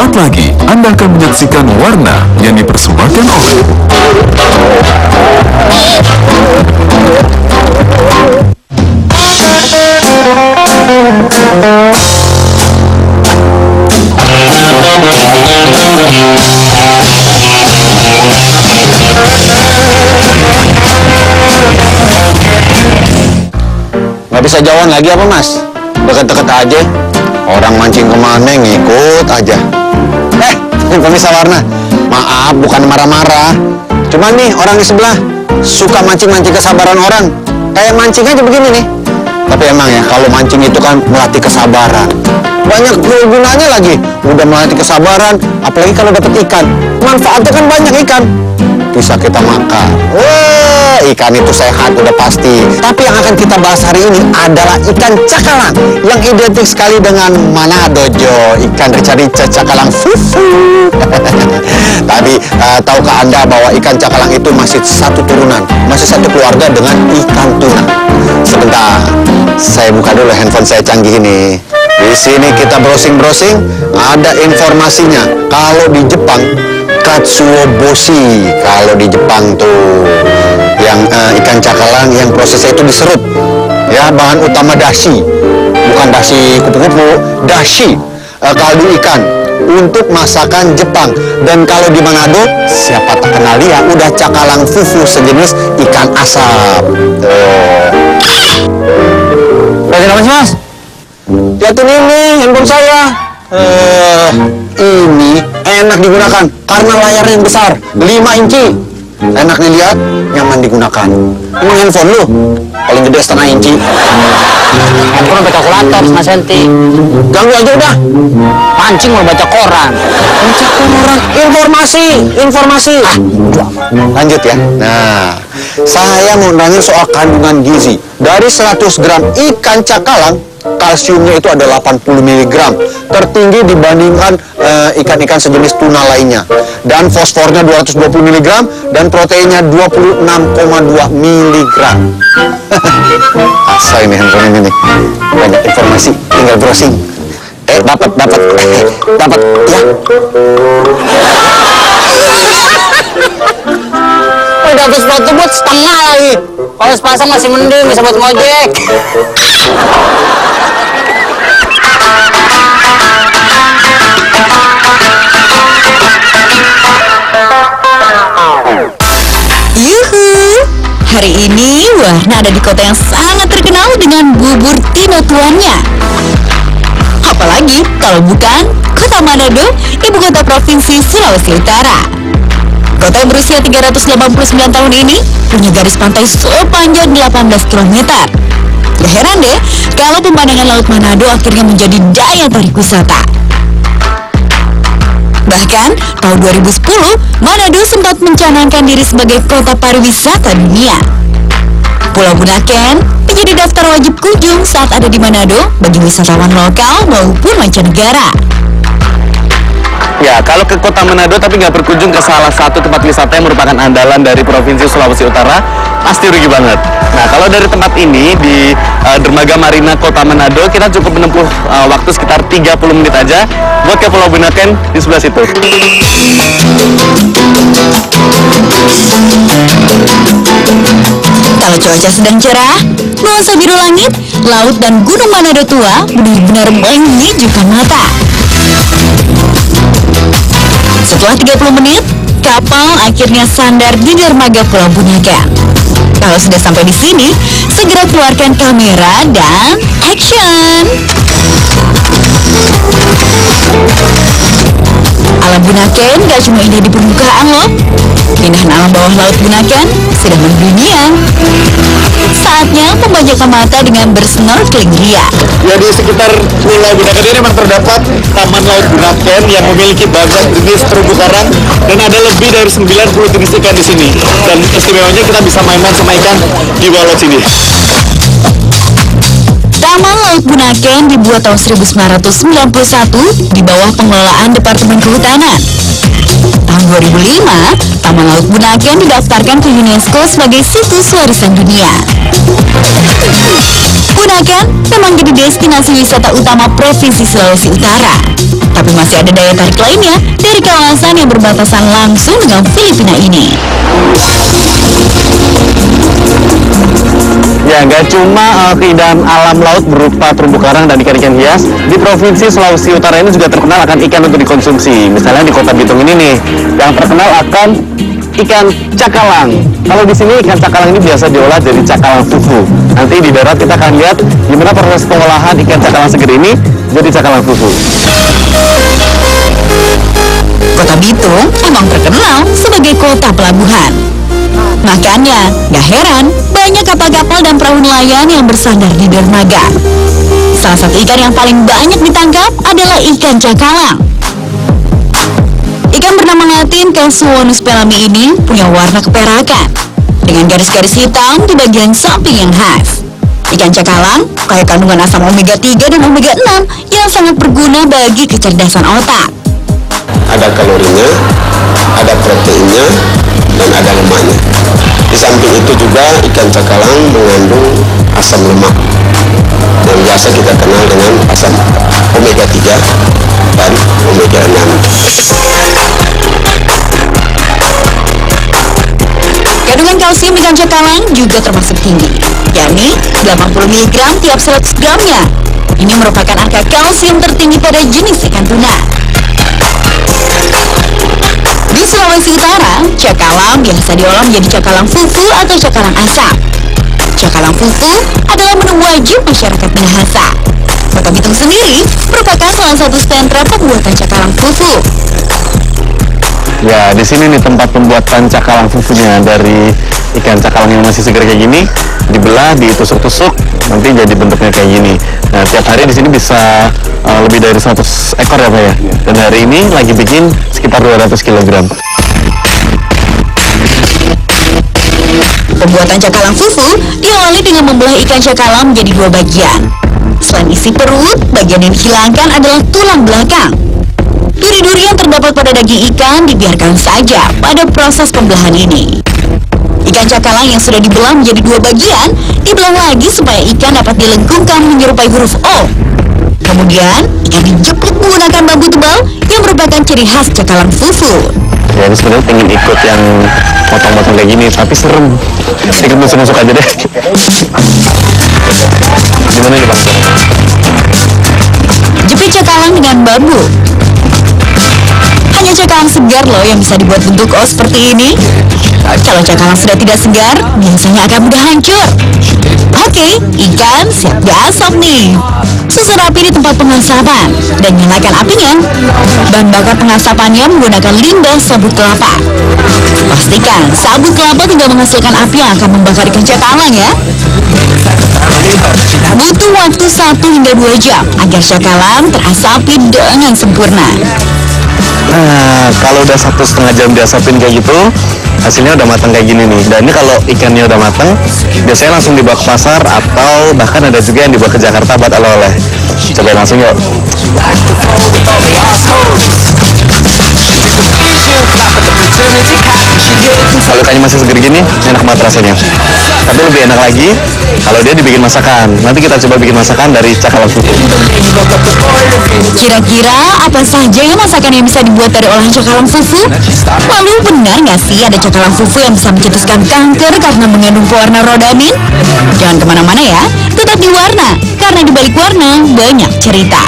Sesaat lagi Anda akan menyaksikan Warna yang dipersembahkan oleh Nggak bisa jauhan lagi apa mas? Deket-deket aja. Orang mancing kemana ngikut aja. Pemirsa Warna, maaf bukan marah-marah. Cuman nih orang di sebelah suka mancing-mancing kesabaran orang. Kayak mancing aja begini nih. Tapi emang ya kalau mancing itu kan melatih kesabaran. Banyak gunanya lagi. Udah melatih kesabaran, apalagi kalau dapat ikan. Manfaatnya kan banyak ikan. Bisa kita makan. Wah, ikan itu sehat udah pasti. Tapi yang akan kita bahas hari ini adalah ikan cakalang yang identik sekali dengan Manado, Jo. Ikan rica-rica cakalang fufu. Tapi tahukah Anda bahwa ikan cakalang itu masih satu turunan, masih satu keluarga dengan ikan tuna? Sebentar, saya buka dulu handphone saya canggih ini. Di sini kita browsing-browsing, ada informasinya. Kalau di Jepang, katsuoboshi, kalau di Jepang tuh yang ikan cakalang yang prosesnya itu diserut, ya, bahan utama dashi, bukan dashi kupu-kupu, dashi, kaldu ikan untuk masakan Jepang. Dan kalau di Manado, siapa tak kenal dia, udah cakalang fufu sejenis ikan asap. Lagi nama mas? Lihatin ini handphone saya. Ini enak digunakan karena layarnya yang besar, 5 inci. Enak dilihat, nyaman digunakan. Emang handphone lu paling gede setengah inci. Handphone baca kalkulator 5 senti. Ganggu aja udah. Pancing mau baca koran. Baca koran, informasi. Lanjut ya. Nah, saya mau nanya soal kandungan gizi. Dari 100 gram ikan cakalang, kalsiumnya itu ada 80 mg, tertinggi dibandingkan ikan-ikan sejenis tuna lainnya. Dan fosfornya 220 mg dan proteinnya 26,2 mg. Asa ini handphone ini nih. Banyak informasi, tinggal browsing. Dapat ya. Dapat sepatu buat setengah lagi. Kalau sepasang masih mending bisa buat ngojek. Yuhu, hari ini Warna ada di kota yang sangat terkenal dengan bubur Tino tuannya. Apalagi kalau bukan kota Manado, ibu kota provinsi Sulawesi Utara. Kota yang berusia 389 tahun ini punya garis pantai sepanjang 18 km. Gak heran deh kalau pemandangan Laut Manado akhirnya menjadi daya tarik wisata. Bahkan, tahun 2010, Manado sempat mencanangkan diri sebagai kota pariwisata dunia. Pulau Bunaken menjadi daftar wajib kunjung saat ada di Manado bagi wisatawan lokal maupun mancanegara. Ya, kalau ke kota Manado tapi nggak berkunjung ke salah satu tempat wisata yang merupakan andalan dari Provinsi Sulawesi Utara, pasti rugi banget. Nah, kalau dari tempat ini di Dermaga Marina Kota Manado, kita cukup menempuh waktu sekitar 30 menit aja buat ke Pulau Bunaken di sebelah situ. Kalau cuaca sedang cerah, nuansa biru langit, laut dan gunung Manado tua benar-benar menyejukkan mata. Setelah 30 menit, kapal akhirnya sandar di dermaga Pulau Bunaken. Kalau sudah sampai di sini, segera keluarkan kamera dan action! Alam Bunaken gak cuma indah di permukaan loh. Keindahan alam bawah laut Bunaken sudah mendunia. Saatnya membajakan mata dengan bersnorkeling ria. Ya, di sekitar Pulau Bunaken ini memang terdapat Taman Laut Bunaken yang memiliki banyak jenis terumbu karang dan ada lebih dari 90 jenis ikan di sini. Dan istimewanya kita bisa main-main sama ikan di bawah laut sini. Taman Laut Laut Bunaken dibuat tahun 1991 di bawah pengelolaan Departemen Kehutanan. Tahun 2005, Taman Laut Bunaken didaftarkan ke UNESCO sebagai situs warisan dunia. Bunaken memang jadi destinasi wisata utama Provinsi Sulawesi Utara, tapi masih ada daya tarik lainnya dari kawasan yang berbatasan langsung dengan Filipina ini. Ya, nggak cuma keindahan alam laut berupa terumbu karang dan ikan-ikan hias, di Provinsi Sulawesi Utara ini juga terkenal akan ikan untuk dikonsumsi. Misalnya di Kota Bitung ini nih, yang terkenal akan ikan cakalang. Kalau di sini ikan cakalang ini biasa diolah jadi cakalang fufu. Nanti di darat kita akan lihat gimana proses pengolahan ikan cakalang seger ini jadi cakalang fufu. Kota Bitung emang terkenal sebagai kota pelabuhan. Makanya, gak heran banyak kapal-kapal dan perahu nelayan yang bersandar di dermaga. Salah satu ikan yang paling banyak ditangkap adalah ikan cakalang. Ikan bernama latin Calzuonus pelami ini punya warna keperakan dengan garis-garis hitam di bagian samping yang khas. Ikan cakalang kaya kandungan asam omega 3 dan omega 6 yang sangat berguna bagi kecerdasan otak. Ada kalorinya, ada proteinnya, dan ada lemaknya. Di samping itu juga ikan cakalang mengandung asam lemak yang biasa kita kenal dengan asam omega 3 dan omega 6. Kandungan kalsium ikan cakalang juga termasuk tinggi, yakni 80 mg tiap 100 gramnya. Ini merupakan angka kalsium tertinggi pada jenis ikan tuna. Di Sulawesi Utara, cakalang biasa diolah menjadi cakalang fufu atau cakalang asap. Cakalang fufu adalah menu wajib masyarakat Minahasa. Kota Bitung sendiri merupakan salah satu sentra pembuatan cakalang fufu. Ya, di sini nih tempat pembuatan cakalang fufunya. Dari ikan cakalang yang masih segar kayak gini, dibelah, ditusuk-tusuk, nanti jadi bentuknya kayak gini. Nah, tiap hari di sini bisa lebih dari 100 ekor ya Pak ya. Dan hari ini lagi bikin sekitar 200 kg. Pembuatan cakalang fufu diawali dengan membelah ikan cakalang menjadi dua bagian. Selain isi perut, bagian yang dihilangkan adalah tulang belakang. Duri-duri yang terdapat pada daging ikan dibiarkan saja pada proses pembelahan ini. Ikan cakalang yang sudah dibelah menjadi dua bagian dibelah lagi supaya ikan dapat dilengkungkan menyerupai huruf O. Kemudian, ikan dijepit menggunakan bambu tebal yang merupakan ciri khas cakalang fufu. Ya, ini sebenarnya pengen ikut yang potong-potong kayak gini, tapi serem. Ikut masuk-masuk aja deh. Gimana nih Bang? Jepit cakalang dengan bambu. Hanya cakalang segar loh yang bisa dibuat bentuk O seperti ini. Kalau cakalang sudah tidak segar, biasanya akan mudah hancur. Oke, ikan siap diasap nih. Susun api di tempat pengasapan dan nyalakan apinya. Bahan bakar pengasapannya menggunakan limbah sabut kelapa. Pastikan sabut kelapa tidak menghasilkan api yang akan membakar ikan cakalang ya. Butuh waktu 1 hingga 2 jam agar cakalang terasapi dengan sempurna. Nah, kalau udah 1,5 jam diasapin kayak gitu, hasilnya udah matang kayak gini nih. Dan ini kalau ikannya udah matang, biasanya langsung dibawa ke pasar atau bahkan ada juga yang dibawa ke Jakarta buat oleh-oleh. Cobain langsung yuk. Kalau ikannya masih seger gini, enak banget rasanya. Tapi lebih enak lagi kalau dia dibikin masakan. Nanti kita coba bikin masakan dari cakalang fufu. Kira-kira apa saja ya masakan yang bisa dibuat dari olahan cakalang fufu? Lalu benar nggak sih ada cakalang fufu yang bisa mencetuskan kanker karena mengandung pewarna rodamin? Jangan kemana-mana ya, tetap di Warna, karena di balik warna banyak cerita.